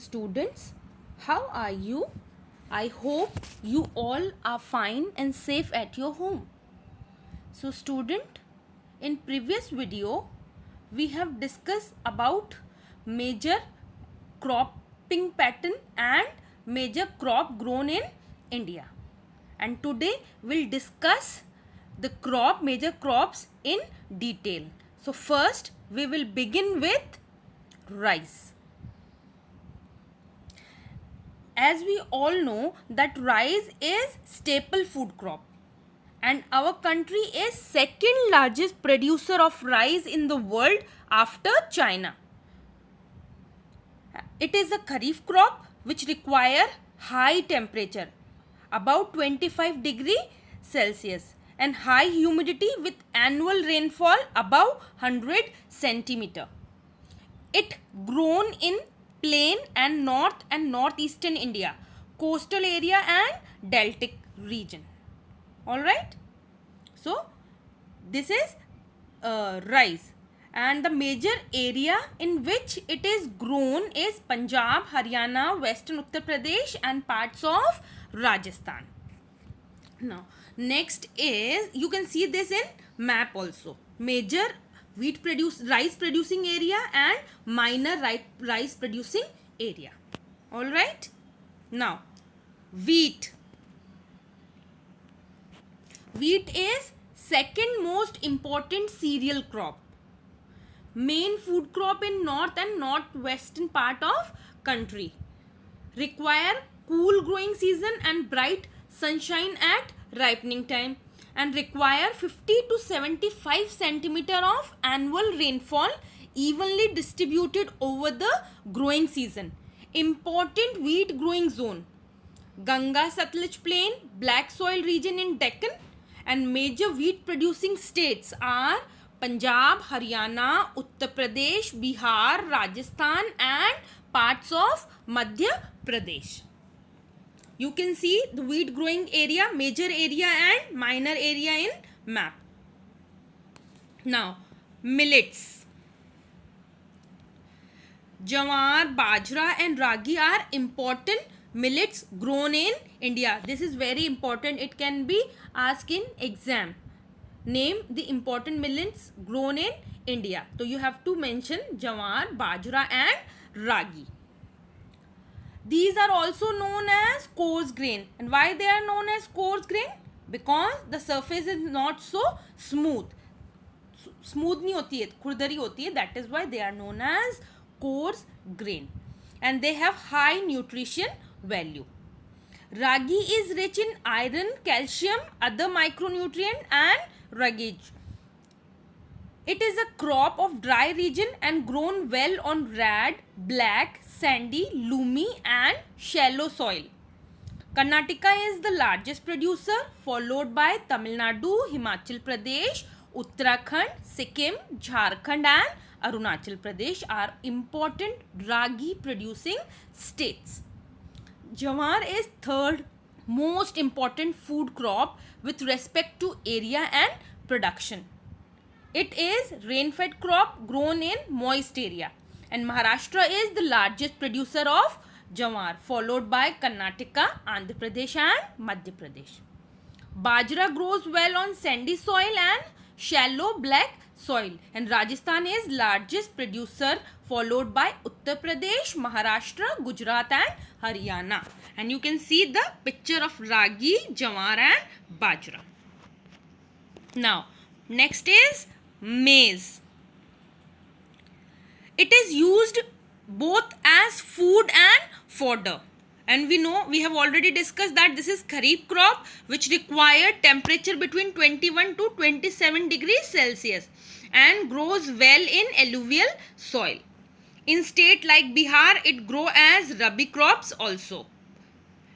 students. How are you? I hope you all are fine and safe at your home. So student, in previous video we have discussed about major cropping pattern and major crop grown in India. And today we'll discuss the major crops in detail. So first we will begin with rice. As we all know that rice is staple food crop and our country is second largest producer of rice in the world after China. It is a kharif crop which require high temperature about 25 degree Celsius and high humidity with annual rainfall above 100 centimeter. It grown in plain and north and northeastern India, coastal area and deltic region. All right. So this is rice, and the major area in which it is grown is Punjab, Haryana, Western Uttar Pradesh and parts of Rajasthan. Now next is, you can see this in map also, major rice producing area and minor rice producing area. All right. Now wheat is second most important cereal crop, main food crop in north and northwestern part of country, require cool growing season and bright sunshine at ripening time, and require 50 to 75 centimeter of annual rainfall evenly distributed over the growing season. Important wheat growing zone: Ganga Satluj plain, black soil region in Deccan, and major wheat producing states are Punjab, Haryana, Uttar Pradesh, Bihar, Rajasthan and parts of Madhya Pradesh. You can see the wheat growing area, major area and minor area in map. Now millets. Jawar, bajra and ragi are important millets grown in India. This is very important. It can be asked in exam. Name the important millets grown in India. So you have to mention jawar, bajra and ragi. These are also known as coarse grain. And why they are known as coarse grain? Because the surface is not so smooth. Smooth नहीं होती है, खुरदरी होती है. That is why they are known as coarse grain. And they have high nutrition value. Ragi is rich in iron, calcium, other micronutrient and ruggage. It is a crop of dry region and grown well on red, black, sandy, loamy and shallow soil. Karnataka is the largest producer, followed by Tamil Nadu, Himachal Pradesh, Uttarakhand, Sikkim, Jharkhand and Arunachal Pradesh are important ragi producing states. Jawar is third most important food crop with respect to area and production. It is rain-fed crop grown in moist area, and Maharashtra is the largest producer of jawar, followed by Karnataka, Andhra Pradesh and Madhya Pradesh. Bajra grows well on sandy soil and shallow black soil, and Rajasthan is largest producer, followed by Uttar Pradesh, Maharashtra, Gujarat and Haryana. And you can see the picture of ragi, jawar and bajra. Now next is maize. It is used both as food and fodder, and we have already discussed that this is kharif crop which require temperature between 21 to 27 degrees Celsius and grows well in alluvial soil. In state like Bihar, it grow as rabi crops also.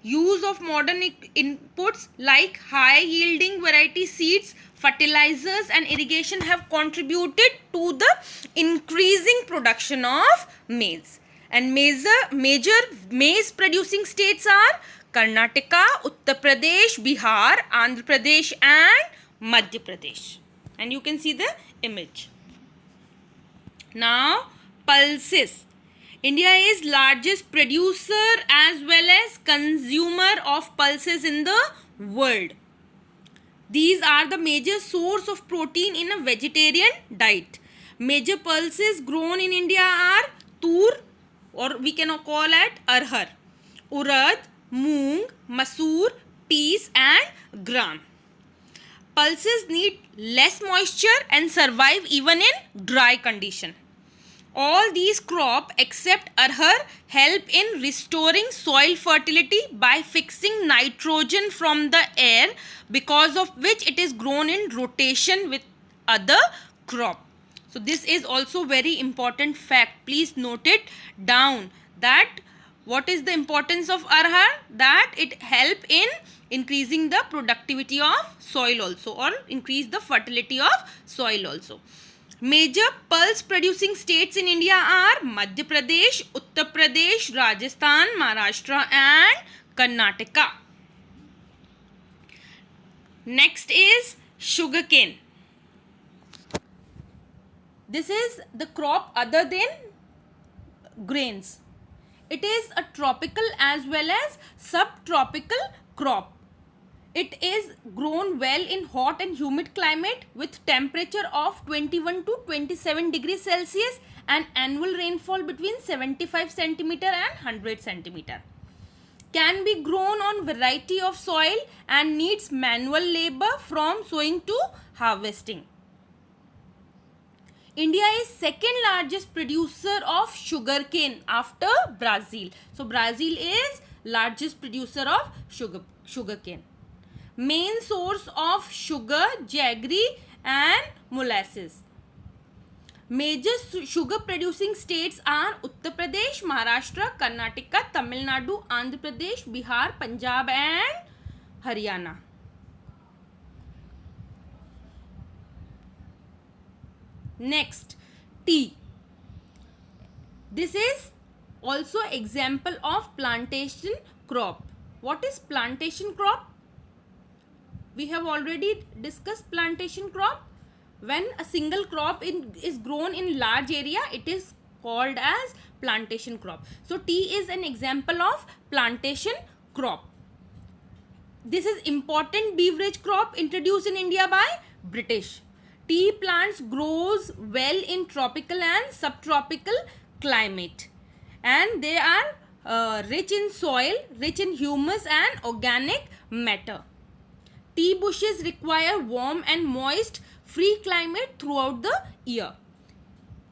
Use of modern inputs like high yielding variety seeds, fertilizers and irrigation have contributed to the increasing production of maize. And major maize producing states are Karnataka, Uttar Pradesh, Bihar, Andhra Pradesh and Madhya Pradesh. And you can see the image. Now pulses. India is largest producer as well as consumer of pulses in the world. These are the major source of protein in a vegetarian diet. Major pulses grown in India are tur, or we can call it arhar, urad, moong, masoor, peas and gram. Pulses need less moisture and survive even in dry condition. All these crops except arhar help in restoring soil fertility by fixing nitrogen from the air, because of which it is grown in rotation with other crop. So this is also very important fact. Please note it down, that what is the importance of arhar? That it help in increasing the productivity of soil also, or increase the fertility of soil also. Major pulse producing states in India are Madhya Pradesh, Uttar Pradesh, Rajasthan, Maharashtra and Karnataka. Next is sugarcane. This is the crop other than grains. It is a tropical as well as subtropical crop. It is grown well in hot and humid climate with temperature of 21 to 27 degrees Celsius and annual rainfall between 75 centimeter and 100 centimeter. Can be grown on variety of soil and needs manual labor from sowing to harvesting. India is second largest producer of sugarcane after Brazil. So Brazil is largest producer of sugarcane. Main source of sugar, jaggery and molasses. Major sugar producing states are Uttar Pradesh, Maharashtra, Karnataka, Tamil Nadu, Andhra Pradesh, Bihar, Punjab and Haryana. Next, tea. This is also example of plantation crop. What is plantation crop? We have already discussed plantation crop. When a single crop is grown in large area, it is called as plantation crop. So tea is an example of plantation crop. This is important beverage crop introduced in India by British. Tea plants grows well in tropical and subtropical climate, and they are rich in soil, rich in humus and organic matter. Tea bushes require warm and moist free climate throughout the year.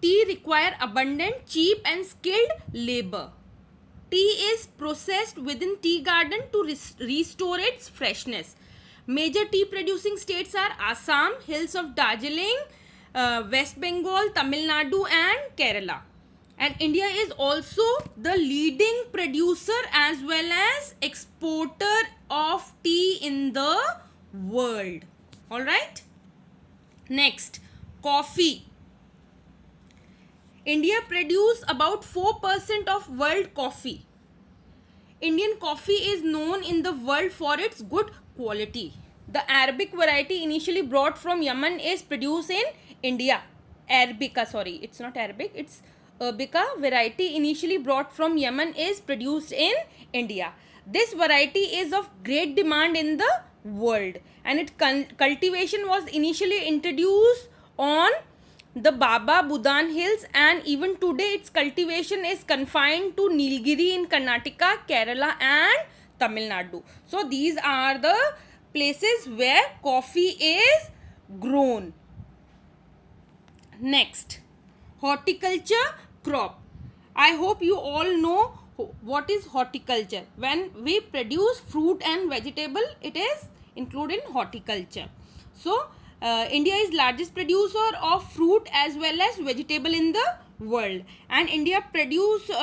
Tea require abundant, cheap and skilled labor. Tea is processed within tea garden to restore its freshness. Major tea producing states are Assam, hills of Darjeeling, West Bengal, Tamil Nadu and Kerala. And India is also the leading producer as well as exporter of tea in the world. Alright. Next, coffee. India produce about 4% of world coffee. Indian coffee is known in the world for its good quality. The Arabic variety initially brought from Yemen is produced in India. It's not Arabic, it's Arabica variety initially brought from Yemen is produced in India. This variety is of great demand in the world, and its cultivation was initially introduced on the Baba Budan hills, and even today its cultivation is confined to Nilgiri in Karnataka, Kerala and Tamil Nadu. So these are the places where coffee is grown. Next, horticulture crop. I hope you all know what is horticulture. When we produce fruit and vegetable, it is included in horticulture. So India is largest producer of fruit as well as vegetable in the world, and India producer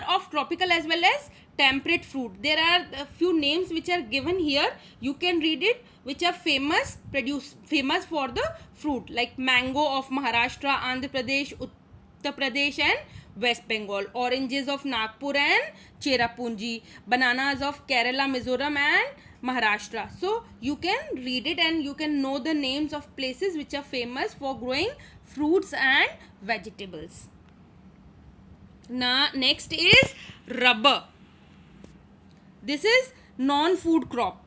of tropical as well as temperate fruit. There are a few names which are given here. You can read it, which are famous for the fruit, like mango of Maharashtra, Andhra Pradesh, Uttar Pradesh and West Bengal, oranges of Nagpur and Cherrapunji, bananas of Kerala, Mizoram and Maharashtra. So you can read it and you can know the names of places which are famous for growing fruits and vegetables. Now, next is rubber. This is non-food crop.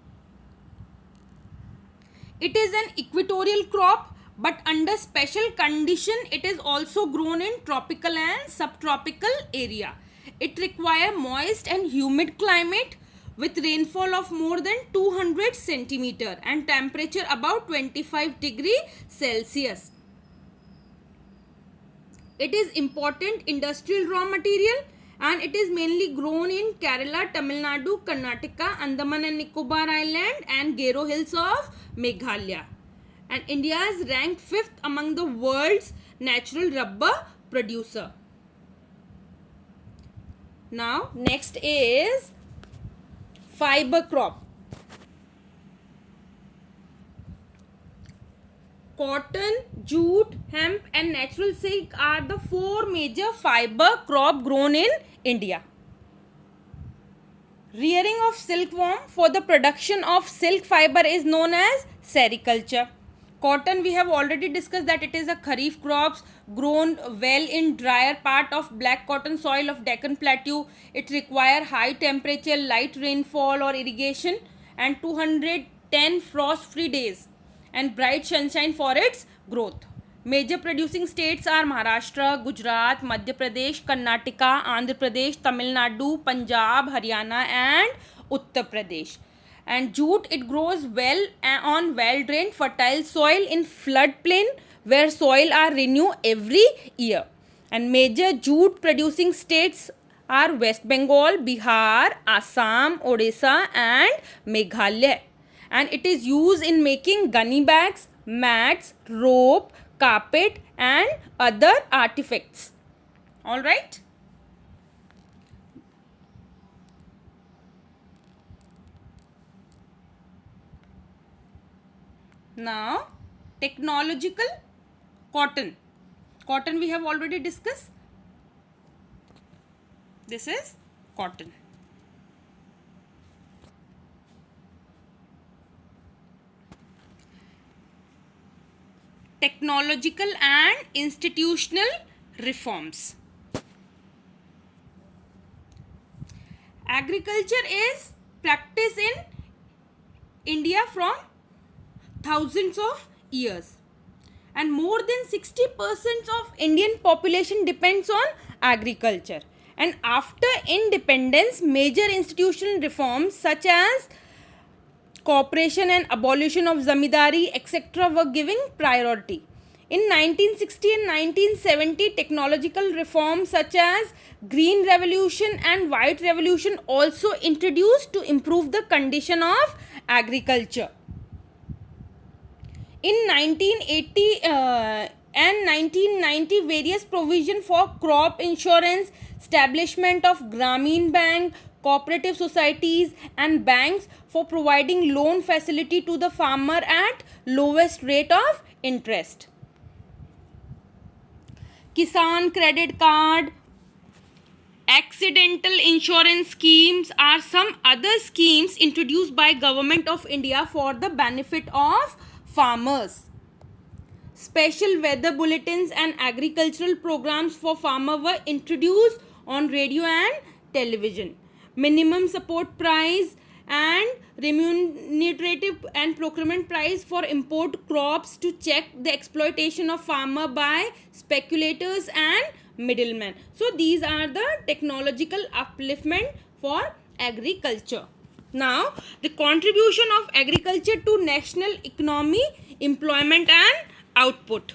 It is an equatorial crop, but under special condition it is also grown in tropical and subtropical area. It requires moist and humid climate with rainfall of more than 200 centimeter and temperature about 25 degree Celsius. It is important industrial raw material and it is mainly grown in Kerala, Tamil Nadu, Karnataka, Andaman and Nicobar Island and Garo Hills of Meghalaya. And India is ranked 5th among the world's natural rubber producer. Now next is fiber crop. Cotton, jute, hemp and natural silk are the 4 major fiber crop grown in India. Rearing of silkworm for the production of silk fiber is known as sericulture. Cotton, we have already discussed that it is a kharif crops grown well in drier part of black cotton soil of Deccan Plateau. It requires high temperature, light rainfall or irrigation and 210 frost-free days and bright sunshine for its growth. Major producing states are Maharashtra, Gujarat, Madhya Pradesh, Karnataka, Andhra Pradesh, Tamil Nadu, Punjab, Haryana and Uttar Pradesh. And jute, it grows well on well-drained fertile soil in floodplain where soil are renewed every year. And major jute producing states are West Bengal, Bihar, Assam, Odisha and Meghalaya. And it is used in making gunny bags, mats, rope, carpet and other artifacts. All right. Now, technological cotton. Cotton we have already discussed. This is cotton. Technological and institutional reforms. Agriculture is practiced in India from thousands of years and more than 60% of Indian population depends on agriculture. And after independence, major institutional reforms such as cooperation and abolition of zamindari etc. were giving priority. In 1960 and 1970, technological reforms such as Green Revolution and White Revolution also introduced to improve the condition of agriculture. In 1980 and 1990, various provision for crop insurance, establishment of Grameen Bank, cooperative societies and banks for providing loan facility to the farmer at lowest rate of interest. Kisan credit card, accidental insurance schemes are some other schemes introduced by Government of India for the benefit of farmers. Special weather bulletins and agricultural programs for farmers were introduced on radio and television. Minimum support price and remunerative and procurement price for import crops to check the exploitation of farmer by speculators and middlemen. So these are the technological upliftment for agriculture. Now, the contribution of agriculture to national economy, employment and output.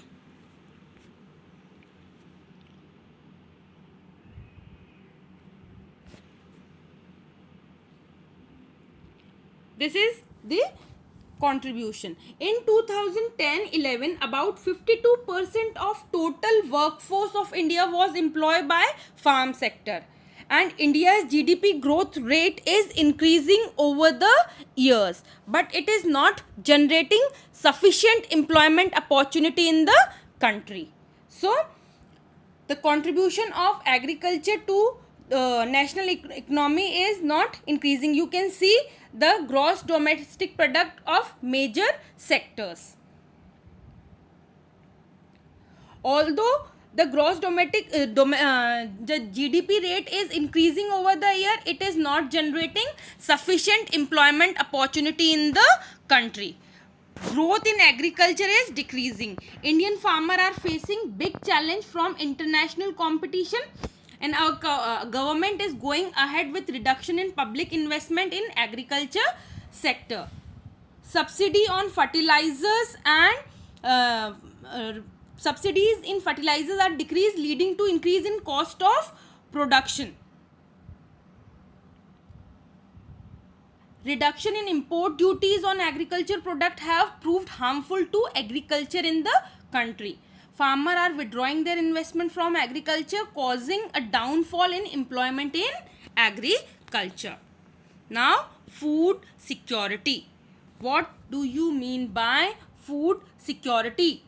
This is the contribution. In 2010-11, about 52% of total workforce of India was employed by farm sector. And India's GDP growth rate is increasing over the years, but it is not generating sufficient employment opportunity in the country. So, the contribution of agriculture to national economy is not increasing. You can see the gross domestic product of major sectors. Although the gross domestic the GDP rate is increasing over the year, it is not generating sufficient employment opportunity in the country. Growth in agriculture is decreasing. Indian farmers are facing big challenge from international competition, and our government is going ahead with reduction in public investment in agriculture sector. Subsidy on fertilizers and subsidies in fertilizers are decreased, leading to increase in cost of production. Reduction in import duties on agriculture product have proved harmful to agriculture in the country. Farmers are withdrawing their investment from agriculture, causing a downfall in employment in agriculture. Now, food security. What do you mean by food security?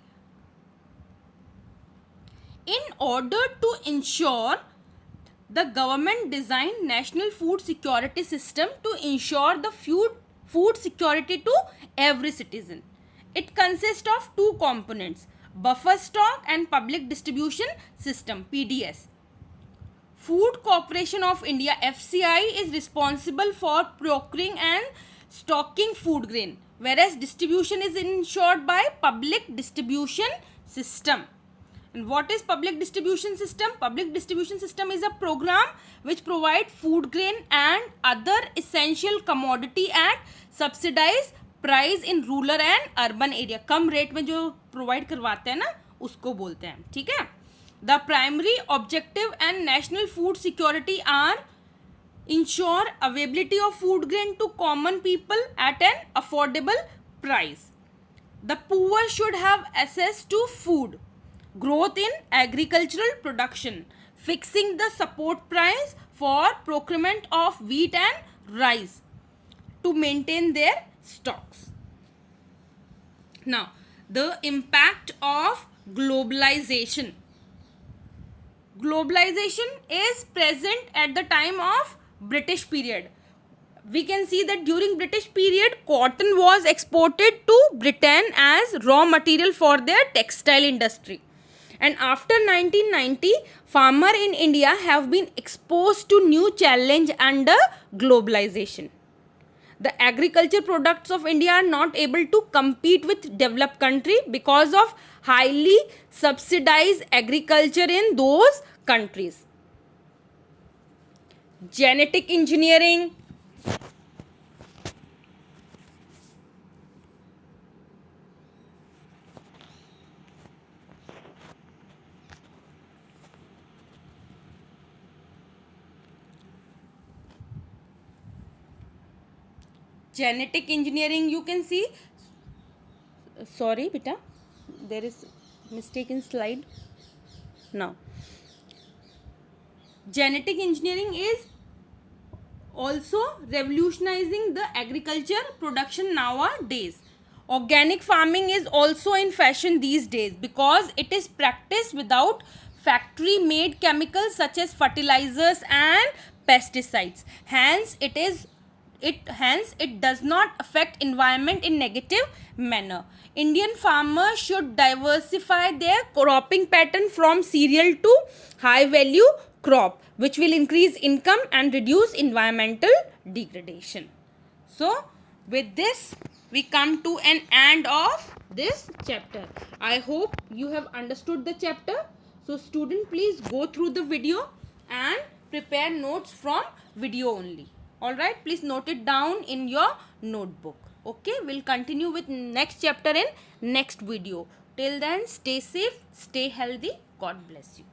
In order to ensure, the government designed National Food Security System to ensure the food security to every citizen. It consists of two components, buffer stock and public distribution system, PDS. Food Corporation of India, FCI, is responsible for procuring and stocking food grain, whereas distribution is ensured by public distribution system. And what is public distribution system? Public distribution system is a program which provides food grain and other essential commodity at subsidized price in rural and urban area. Come rate में जो provide करवाते हैं ना, उसको बोलते हैं. ठीक है. The primary objective and national food security are ensure availability of food grain to common people at an affordable price. The poor should have access to food. Growth in agricultural production, fixing the support price for procurement of wheat and rice to maintain their stocks. Now, the impact of globalization. Globalization is present at the time of British period. We can see that during British period, cotton was exported to Britain as raw material for their textile industry. And after 1990, farmers in India have been exposed to new challenge under globalization. The agriculture products of India are not able to compete with developed country because of highly subsidized agriculture in those countries. Genetic engineering. Genetic engineering, you can see, sorry beta, there is mistake in slide. Now, genetic engineering is also revolutionizing the agriculture production nowadays. Organic farming is also in fashion these days because it is practiced without factory made chemicals such as fertilizers and pesticides. Hence it does not affect environment in negative manner. Indian farmers should diversify their cropping pattern from cereal to high value crop, which will increase income and reduce environmental degradation. So with this we come to an end of this chapter. I hope you have understood the chapter. So student, please go through the video and prepare notes from video only. Alright, please note it down in your notebook. Okay, we'll continue with next chapter in next video. Till then, stay safe, stay healthy. God bless you.